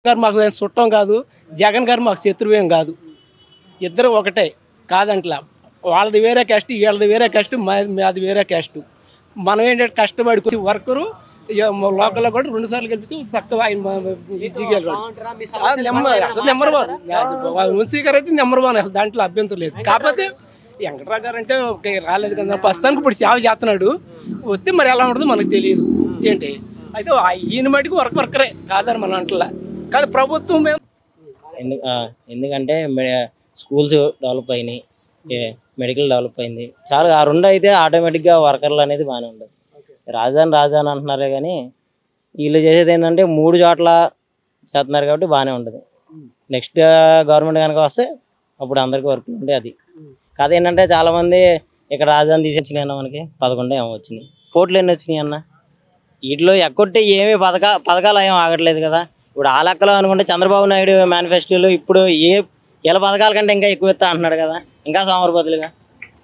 గారు మాకు చుట్టం కాదు, జగన్ గారు మాకు శత్రువేం కాదు. ఇద్దరు ఒకటే కాదంట్లా. వాళ్ళది వేరే క్యాస్ట్, వీళ్ళది వేరే క్యాస్ట్, మాది వేరే క్యాస్ట్. మనం ఏంటంటే కష్టపడి వర్కరు లోకల్లో కూడా 2 సార్లు గెలిపిస్తే చక్కగా ఆయన అసలు నెంబర్ 1. వంశీ గారు అయితే నెంబర్ 1, అసలు దాంట్లో అభ్యంతరం లేదు. కాకపోతే వెంకటరావు గారు అంటే రాలేదు కదా, ప్రస్తుతానికి ఇప్పుడు సేవ చేస్తున్నాడు. వస్తే మరి ఎలా ఉంటుందో మనకు తెలియదు ఏంటి. అయితే ఈయన మటుకు వర్కరే కాదని మన అంటలా కాదు ప్రభుత్వం. ఎందుకంటే స్కూల్స్ డెవలప్ అయినాయి, మెడికల్ డెవలప్ అయింది, చాలా ఆ 2 అయితే ఆటోమేటిక్గా వర్కర్లు అనేది బాగానే ఉంటుంది. రాజధాని అంటున్నారే కానీ వీళ్ళు చేసేది ఏంటంటే 3 చోట్ల చేస్తున్నారు కాబట్టి బాగానే ఉంటుంది. నెక్స్ట్ గవర్నమెంట్ కనుక వస్తే అప్పుడు అందరికీ వర్క్ ఉంటే అది కాదు. ఏంటంటే చాలామంది ఇక్కడ రాజధాని తీసిచ్చినాయి అన్న, మనకి 11 ఏమో వచ్చినాయి. పోర్ట్లు ఎన్ని వచ్చినాయి అన్న, వీటిలో ఎక్కొట్టే ఏమీ పథకాలు ఏమీ ఆగట్లేదు కదా. ఇప్పుడు ఆ లెక్కలో అనుకుంటే చంద్రబాబు నాయుడు మేనిఫెస్టోలో ఇప్పుడు ఇలా పథకాల కంటే ఇంకా ఎక్కువ ఇస్తా అంటున్నాడు కదా. ఇంకా సోమరపోతులుగా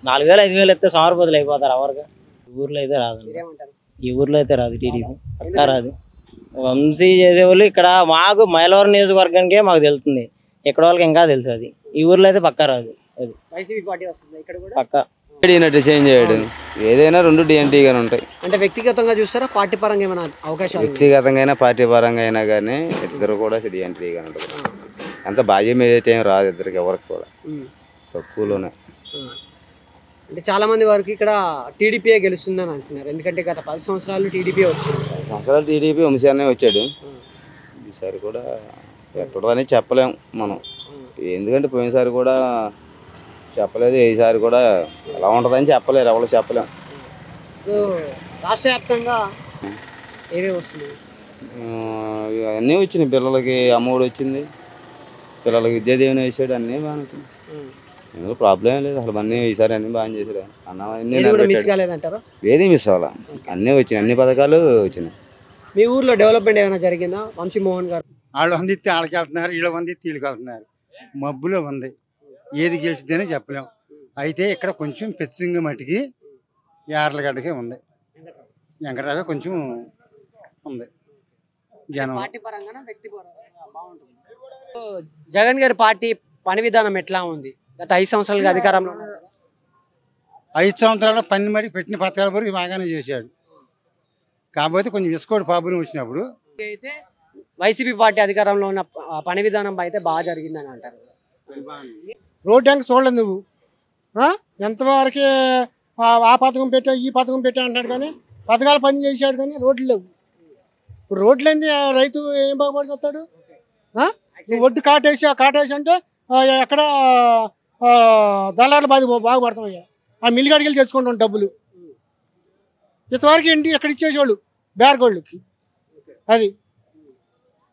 4,000 5,000 ఇస్తే సోమరపోతులు అయిపోతారు ఎవరుగా. ఊర్లో అయితే రాదు, ఈ ఊర్లో అయితే రాదు, టీడీపీ పక్కా రాదు. వంశీ చేసేవాళ్ళు ఇక్కడ మాకు మైలవరం నియోజకవర్గానికే మాకు తెలుస్తుంది, ఇక్కడ వాళ్ళకి ఇంకా తెలుసు. అది ఈ ఊర్లో అయితే పక్కా రాదు. అది పక్కా చేంజ్ చేయడం ఏదైనా 2 డిఎన్టీగానే ఉంటాయి. అంటే వ్యక్తిగతంగా చూస్తారా, పార్టీ పరంగా ఏమైనా అవకాశాలు? వ్యక్తిగతంగా అయినా పార్టీ పరంగా అయినా కానీ ఇద్దరు కూడా డిఎన్టీగానే ఉంటుంది. అంత బాధ్యం ఏదైతే ఏం రాదు ఇద్దరికి, ఎవరికి కూడా తక్కువలోనే. అంటే చాలా మంది వరకు ఇక్కడ టీడీపీఏ గెలుస్తుందని అంటున్నారు, ఎందుకంటే గత 10 సంవత్సరాలు టీడీపీ వచ్చింది. 10 సంవత్సరాలు టీడీపీ వంశీ అనే వచ్చాడు. ఈసారి కూడా ఎక్కడో అనేది చెప్పలేం మనం, ఎందుకంటే పోయినసారి కూడా చెప్పలేదు, ఈసారి కూడా ఎలా ఉంటుందని చెప్పలేరు, ఎవరు చెప్పలేం. రాష్ట్ర వ్యాప్తంగా ఏమేమి వస్తున్నాయి? అన్నీ వచ్చినాయి. పిల్లలకి అమ్మఒడి వచ్చింది, పిల్లలకి విద్యాదీవెన వేసాడు, అన్నీ బాగానే వచ్చినాయి. ఎందుకు ప్రాబ్లం లేదు అసలు. అన్నీ ఈసారి అన్నీ బాగా చేశాడు. ఏది మిస్ అవ్వాలా, అన్నీ వచ్చినాయి, అన్ని పథకాలు వచ్చినాయి. మీ ఊర్లో డెవలప్మెంట్ ఏమైనా జరిగిందా? వంశీ మోహన్ గారు వాళ్ళు అందిస్తే వాళ్ళకి వెళ్తున్నారు, వీళ్ళు అందిస్తే వీళ్ళకి వెళ్తున్నారు. మబ్బులో ఉంది, ఏది గెలిచిద్దని చెప్పలేం. అయితే ఇక్కడ కొంచెం పెచ్చింగ్ మట్టికి యార్లగడ్డకే ఉంది, వెంకటరావు కొంచెం ఉంది జనం. జగన్ గారి పార్టీ పని విధానం ఎట్లా ఉంది? గత 5 సంవత్సరాలుగా అధికారంలో 5 సంవత్సరాల పని మరి పెట్టిన పథకాల వరకు బాగానే చేశాడు. కాకపోతే కొంచెం ఇసుకోడు ప్రాబ్లం వచ్చినప్పుడు అయితే వైసీపీ పార్టీ అధికారంలో ఉన్న పని విధానం అయితే బాగా జరిగిందని అంటారు. రోడ్ ట్యాంక్ చూడలేదు నువ్వు, ఎంతవరకు ఆ పథకం పెట్టా ఈ పథకం పెట్టా అంటాడు కానీ పథకాలు పని చేశాడు కానీ రోడ్లు లేవు. ఇప్పుడు రోడ్లు ఏంది, రైతు ఏం బాగుపడి వస్తాడు? ఒడ్డు కాటేసి అంటే ఎక్కడ దళారులు బాగుపడతామయ్యా. ఆ మిల్లిగాడికి వెళ్ళి తెచ్చుకుంటాం డబ్బులు. ఇంతవరకు ఏంటి ఎక్కడ ఇచ్చేసేవాళ్ళు బేరగోళ్ళకి. అది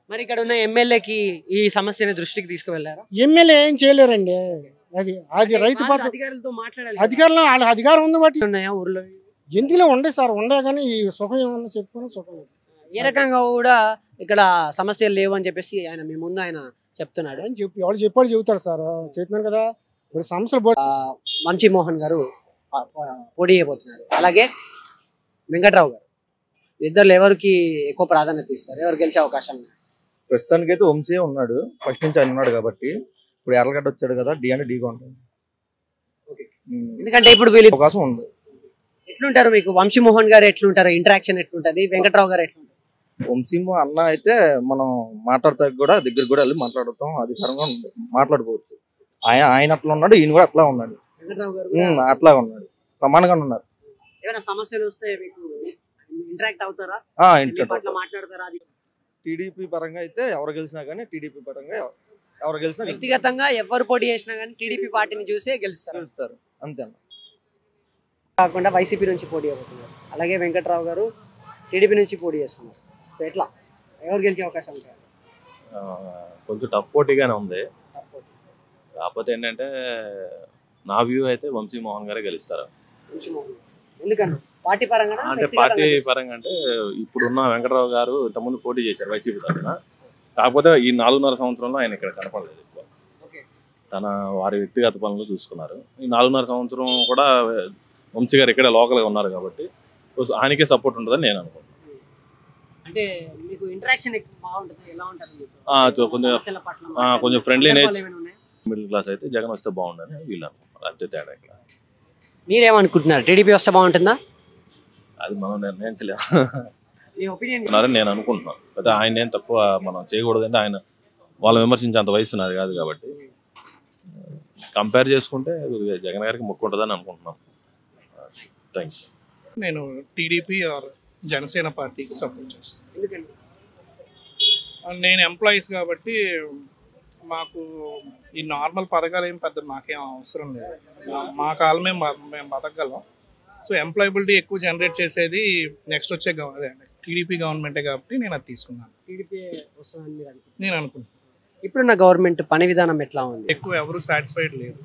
మరి ఇక్కడ ఉన్న ఎమ్మెల్యేకి ఈ సమస్యని దృష్టికి తీసుకువెళ్ళారా? ఎమ్మెల్యే ఏం చేయలేరండి. అది అది రైతు అధికారులతో మాట్లాడాలి. అధికారులు వాళ్ళ అధికారం ఉంది బట్టి ఉన్నాయా ఊర్లో? ఎందులో ఉండే సార్, ఉండే కానీ ఈ సుఖం ఏమన్నా చెప్పుకుని సుఖం లేదు. ఏ రకంగా కూడా ఇక్కడ సమస్యలు లేవు అని చెప్పేసి ఆయన మీ ముందు ఆయన చెప్తున్నాడు అని చెప్పి ఎవరు చెప్పాలి చెబుతారు సార్, చెప్తున్నాను కదా. ఇప్పుడు సమస్యలు వంశీ మోహన్ గారు పోటీ చేయబోతున్నారు, అలాగే వెంకట్రావు గారు. ఇద్దరు ఎవరికి ఎక్కువ ప్రాధాన్యత ఇస్తారు, ఎవరు గెలిచే అవకాశం? ప్రస్తుతానికి అయితే వంశీ ఉన్నాడు, ఫస్ట్ నుంచి ఆయన ఉన్నాడు కాబట్టి. ఇప్పుడు ఎర్రగడ్డ వచ్చాడు కదా, డి అంటే డీగా ఉంటుంది. ఎందుకంటే ఇప్పుడు వీళ్ళు అవకాశం ఉంది. ఎట్లుంటారు మీకు వంశీ మోహన్ గారు? ఎట్లుంటారు ఇంటరాక్షన్ ఎట్లుంటది? వెంకట్రావు గారు ఎట్లుంటారు? వంశీ అన్న అయితే మనం మాట్లాడతా కూడా దగ్గర కూడా వెళ్ళి మాట్లాడతాం, అధికారంగా మాట్లాడుకోవచ్చు. ఆయన అట్లా ఉన్నాడు, ఈయన కూడా అట్లా ఉన్నాడు, అట్లా ఉన్నాడు, సమానంగా ఉన్నారు. ఏమైనా సమస్యలు వస్తే మీకు ఇంటరాక్ట్ అవుతారా? మాట్లాడతారా? టీడీపీ పరంగా అయితే ఎవరు గెలిచినా కానీ, టీడీపీ పరంగా ఎవరు గెలిచినా, వ్యక్తిగతంగా ఎవరు పోటీ చేసినా కానీ టీడీపీ పార్టీని చూసే గెలుస్తారు అంతే. కాకుండా వైసీపీ నుంచి పోటీ అవుతున్నారు, అలాగే వెంకట్రావు గారు టీడీపీ నుంచి పోటీ చేస్తున్నారు. ఎట్లా ఎవరు గెలిచే అవకాశం ఉంటారు? కొంచెం టఫ్ పోటీగానే ఉంది. కాకపోతే ఏంటంటే నా వ్యూ అయితే వంశీ మోహన్ గారే గెలుస్తారు. ఎందుకన్నా పార్టీ పరంగా అంటే పార్టీ పరంగా అంటే ఇప్పుడున్న వెంకటరావు గారు ఇంతకుముందు పోటీ చేశారు వైసీపీ తరఫున. కాకపోతే ఈ 4.5 సంవత్సరంలో ఆయన ఇక్కడ కనపడలేదు ఎక్కువ. తన వారి వ్యక్తిగత పనులు చూసుకున్నారు. ఈ 4.5 సంవత్సరం కూడా వంశీ గారు ఇక్కడ లోకల్గా ఉన్నారు కాబట్టి ఆయనకే సపోర్ట్ ఉంటుందని నేను అనుకుంటున్నాను. అంటే మీకు ఇంటరాక్షన్ బాగుంటుంది, ఎలా ఉంటారు మీకు? కొంచెం సమస్యల పట్ల కొంచెం ఫ్రెండ్లీ నేచర్. సందర్భాలు ఏమైనా ఉన్నాయా? మిడిల్ క్లాస్ అయితే జగన్ వస్తే బాగుండని వీళ్ళు అనుకుంటారు, అంతే తేడా ఇక్కడ. మీరేమనుకుంటున్నారు, టీడీపీ వస్తే బాగుంటుందా? అది మనం నిర్ణయించలేము మీ ఒపీనియన్ అని నేను అనుకుంటున్నాను. అయితే ఆయన ఏం తక్కువ మనం చేయకూడదంటే ఆయన వాళ్ళు విమర్శించే అంత వయసు నాది కాదు కాబట్టి కంపేర్ చేసుకుంటే జగన్ గారికి మొక్కు ఉంటుందని అనుకుంటున్నాం. Thank you. నేను టీడీపీ ఆర్ జనసేన పార్టీకి సపోర్ట్ చేస్తాను. ఎందుకండి? నేను ఎంప్లాయీస్ కాబట్టి మాకు ఈ నార్మల్ పథకాలు ఏం పెద్ద మాకేం అవసరం లేదు. మా కాలం మేము బతకగలం. సో ఎంప్లాయబిలిటీ ఎక్కువ జనరేట్ చేసేది నెక్స్ట్ వచ్చే టీడీపీ గవర్నమెంటే కాబట్టి నేను అది తీసుకున్నాను. టీడీపీ వస్తుందని మీరు అనుకుంటున్నారు? నేను అనుకుంటున్నాను. ఇప్పుడున్న గవర్నమెంట్ పని విధానం ఎట్లా ఉంది? ఎక్కువ ఎవరు సాటిస్ఫైడ్ లేదు.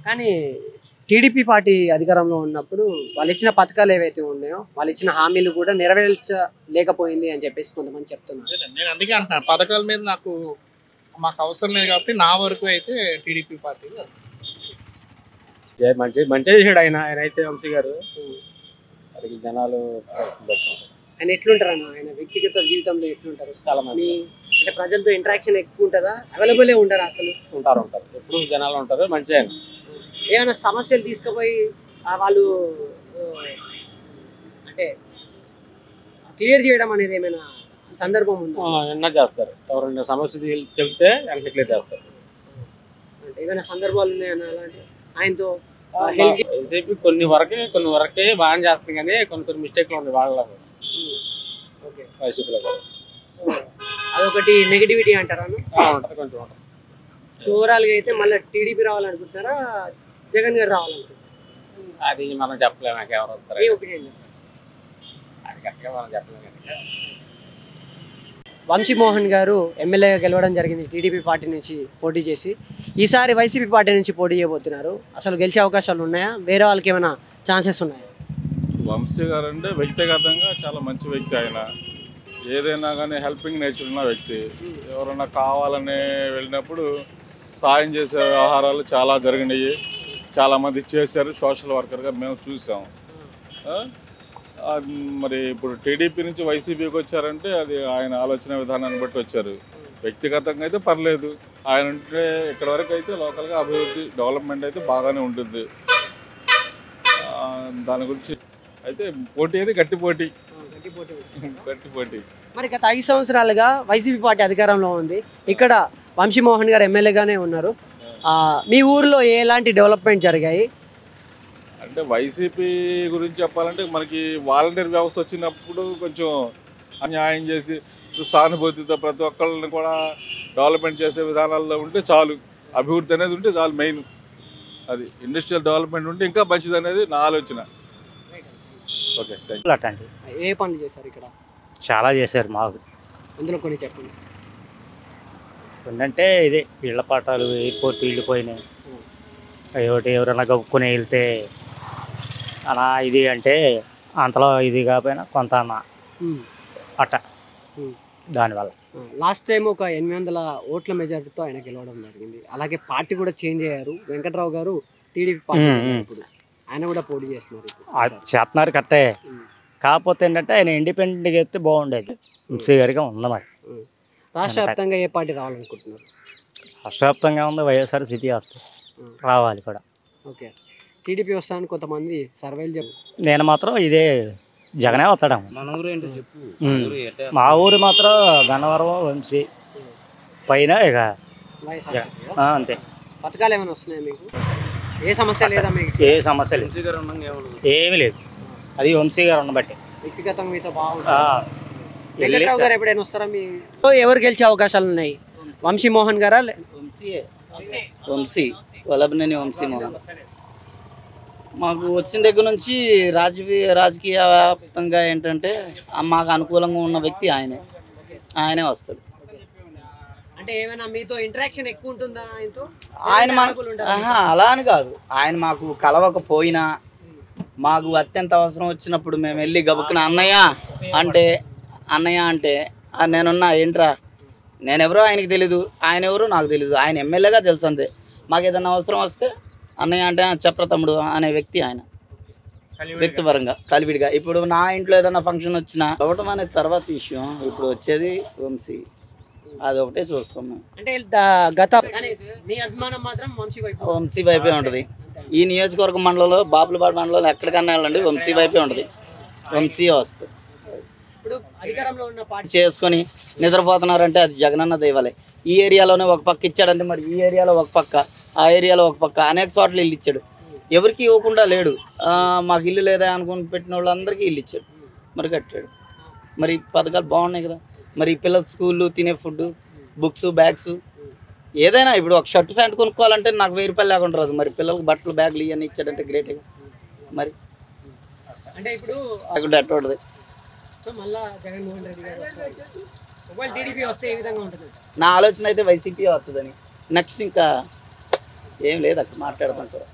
కానీ టీడీపీ పార్టీ అధికారంలో ఉన్నప్పుడు వాళ్ళు ఇచ్చిన పథకాలు ఏవైతే ఉన్నాయో, వాళ్ళు ఇచ్చిన హామీలు కూడా నెరవేర్చలేకపోయింది అని చెప్పేసి కొంతమంది చెప్తున్నారు. నేను అందుకే అంటున్నాను, పథకాల మీద మాకు అవసరం లేదు కాబట్టి నా వరకు అయితే టీడీపీ పార్టీ మంచిగా చేశాడు ఆయన అయితే వంశీ గారు. అది జనాలు ఆయన ఎట్లుంటారు అన్న, ఆయన వ్యక్తిగత జీవితంలో ఎట్లుంటారు? చాలా మంది అంటే ప్రజలతో ఇంటరాక్షన్ ఎక్కువ ఉంటుందా, అవైలబుల్ ఉంటారా? అసలు ఉంటారు ఎప్పుడు జనాలు ఉంటారు. మంచిగా ఏమైనా సమస్యలు తీసుకుపోయి వాళ్ళు అంటే క్లియర్ చేయడం అనేది ఏమైనా సందర్భం ఉందా? ఎన్నో చేస్తారు. ఎవరైనా సమస్య చెప్తే వెనక్కి క్లియర్ చేస్తారు. అంటే ఏమైనా సందర్భాలు ఉన్నాయన్న అలాంటి ఆయనతో వైసీపీ కొన్ని వరకే బాగా చేస్తుంది, కానీ కొన్ని మిస్టేక్లు ఉన్నాయి వాళ్ళ వైసీపీలో కూడా. అదొకటి నెగిటివిటీ అంటారా? ఉంటుంది, కొంచెం ఉంటుంది. ఓవరాల్గా అయితే మళ్ళీ టీడీపీ రావాలనుకుంటున్నారా, జగన్ గారు రావాలనుకుంటున్నారా? అది మనం చెప్పలేము, నాకు ఎవరు వస్తారు మీ ఒపీనియన్? అది కరెక్ట్గా మనం చెప్పలేము. వంశీమోహన్ గారు ఎమ్మెల్యేగా గెలవడం జరిగింది టీడీపీ పార్టీ నుంచి పోటీ చేసి. ఈసారి వైసీపీ పార్టీ నుంచి పోటీ చేయబోతున్నారు. అసలు గెలిచే అవకాశాలు ఉన్నాయా? వేరే వాళ్ళకి ఏమైనా ఛాన్సెస్ ఉన్నాయా? వంశీ గారు అంటే వ్యక్తిగతంగా చాలా మంచి వ్యక్తి. ఆయన ఏదైనా కానీ హెల్పింగ్ నేచర్ ఉన్న వ్యక్తి. ఎవరైనా కావాలని వెళ్ళినప్పుడు సాయం చేసే వ్యవహారాలు చాలా జరిగినాయి. చాలామంది చేశారు. సోషల్ వర్కర్గా మేము చూసాం. మరి ఇప్పుడు టీడీపీ నుంచి వైసీపీకి వచ్చారంటే అది ఆయన ఆలోచన విధానాన్ని బట్టి వచ్చారు. వ్యక్తిగతంగా అయితే పర్లేదు. ఆయన ఉంటే ఇక్కడ వరకు అయితే లోకల్గా అభివృద్ధి డెవలప్మెంట్ అయితే బాగానే ఉంటుంది. దాని గురించి అయితే పోటీ అయితే గట్టి పోటీ. మరి గత 5 సంవత్సరాలుగా వైసీపీ పార్టీ అధికారంలో ఉంది. ఇక్కడ వంశీమోహన్ గారు ఎమ్మెల్యేగానే ఉన్నారు. మీ ఊర్లో ఎలాంటి డెవలప్మెంట్ జరిగాయి? అంటే వైసీపీ గురించి చెప్పాలంటే మనకి వాలంటీర్ వ్యవస్థ వచ్చినప్పుడు కొంచెం అన్యాయం చేసి సానుభూతితో ప్రతి ఒక్కళ్ళని కూడా డెవలప్మెంట్ చేసే విధానాల్లో ఉంటే చాలు. అభివృద్ధి అనేది ఉంటే చాలు. మెయిన్ అది ఇండస్ట్రియల్ డెవలప్మెంట్ ఉంటే ఇంకా మంచిది అనేది నా ఆలోచన. Okay, thank you. అట్లాంటి ఏ పనులు చేశారు ఇక్కడ? చాలా చేశారు మాకు. అందులో కొన్ని చెప్పండి. ఏంటంటే ఇదే ఇళ్ల పాఠాలు, ఎయిర్పోర్ట్ వెళ్ళిపోయినాయి. ఒకటి ఎవరైనా గొప్పకొని వెళ్తే అలా ఇది అంటే అంతలో ఇది కాకపోయినా కొంత అట్ట దానివల్ల. లాస్ట్ టైం ఒక 800 ఓట్ల మెజారిటీతో ఆయన గెలవడం జరిగింది. అలాగే పార్టీ కూడా చేంజ్ అయ్యారు. వెంకట్రావు గారు టీడీపీ పార్టీ ఇప్పుడు ఆయన కూడా పోటీ చేస్తున్నారు. చేస్తున్నారు కట్టే. కాకపోతే ఏంటంటే ఆయన ఇండిపెండెంట్గా అయితే బాగుండేది. వంశీ గారిగా ఉంది. మరి రాష్ట్ర వ్యాప్తంగా ఏ పార్టీ రావాలనుకుంటున్నారు? రాష్ట్ర వ్యాప్తంగా ఉంది వైఎస్ఆర్సీపీ రావాలి కూడా. ఓకే, టీడీపీ వస్తాను కొంతమంది సర్వేలు చెప్పు. నేను మాత్రం ఇదే జగనే వస్తాడు. మా ఊరు మాత్రం గన్నవరం, వంశీ పైన ఇక అంతే. పథకాలు ఏమైనా వస్తున్నాయా మీకు? ఏ సమస్య లేదా మీకు? ఏ సమస్య లేదు, ఏమీ లేదు. అది వంశీ గారు ఉన్నబట్టి వ్యక్తిగతంగా మీతో బాగుంటుంది. వెంకట్రావు గారు ఎప్పుడైనా వస్తారా? మీ ఎవరు గెలిచే అవకాశాలు ఉన్నాయి? వంశీమోహన్ గారా? వంశీ వల్లభనేని వంశీమోహన్. మాకు వచ్చిన దగ్గర నుంచి రాజకీయ వ్యాప్తంగా ఏంటంటే మాకు అనుకూలంగా ఉన్న వ్యక్తి ఆయనే వస్తాడు. అంటే ఏమైనా మీతో ఇంటరాక్షన్ ఎక్కువ ఉంటుందా ఆయనతో? అలా అని కాదు. ఆయన మాకు కలవకపోయినా మాకు అత్యంత అవసరం వచ్చినప్పుడు మేము వెళ్ళి గబుక్కున అన్నయ్య అంటే నేనున్నా ఏంట్రా, నేనెవరో ఆయనకి తెలీదు, ఆయన ఎవరో నాకు తెలీదు. ఆయన ఎమ్మెల్యేగా తెలుసు అంతే. మాకు ఏదైనా అవసరం వస్తే అన్నయ్య అంటే చెప్పరా తమ్ముడు అనే వ్యక్తి ఆయన. వ్యక్తిపరంగా కలివిడిగా. ఇప్పుడు నా ఇంట్లో ఏదైనా ఫంక్షన్ వచ్చినా ఇవ్వటం అనేది తర్వాత విషయం. ఇప్పుడు వచ్చేది వంశీ, అది ఒకటే చూస్తాం మేము. అంటే గత మీ అభిమానం మాత్రం వంశీ వైపే ఉంటుంది. ఈ నియోజకవర్గ మండలంలో బాపులపాడు మండలంలో ఎక్కడికన్నా వెళ్ళండి వంశీ వైపే ఉంటుంది, వంశీ వస్తుంది. ఇప్పుడు అధికారంలో ఉన్న పార్టీ చేసుకొని నిద్రపోతున్నారంటే అది జగనన్న దైవాలే. ఈ ఏరియాలోనే ఒక పక్క ఇచ్చాడంటే మరి ఈ ఏరియాలో ఒక పక్క, ఆ ఏరియాలో ఒక పక్క, అనేక చోట్ల ఇల్లు ఇచ్చాడు. ఎవరికి ఇవ్వకుండా లేడు. మాకు ఇల్లు లేదా అనుకుని పెట్టిన వాళ్ళందరికీ ఇల్లు ఇచ్చాడు, మరి కట్టాడు. మరి పథకాలు బాగున్నాయి కదా. మరి పిల్లల స్కూళ్ళు, తినే ఫుడ్, బుక్స్, బ్యాగ్స్ ఏదైనా. ఇప్పుడు ఒక షర్ట్ ప్యాంట్ కొనుక్కోవాలంటే నాకు 1000 రూపాయలు లేకుండా రాదు. మరి పిల్లలకు బట్టలు, బ్యాగులు ఇవన్నీ ఇచ్చాడంటే గ్రేట్. మరి అంటే ఇప్పుడు అటువంటిది మళ్ళా జగన్మోహన్ రెడ్డి గారు ఒకవేళ టీడీపీ వస్తే ఏ విధంగా ఉంటుంది? నా ఆలోచన అయితే వైసీపీ వస్తుందని. నెక్స్ట్ ఇంకా ఏం లేదు అక్కడ మాట్లాడుతుంటారు.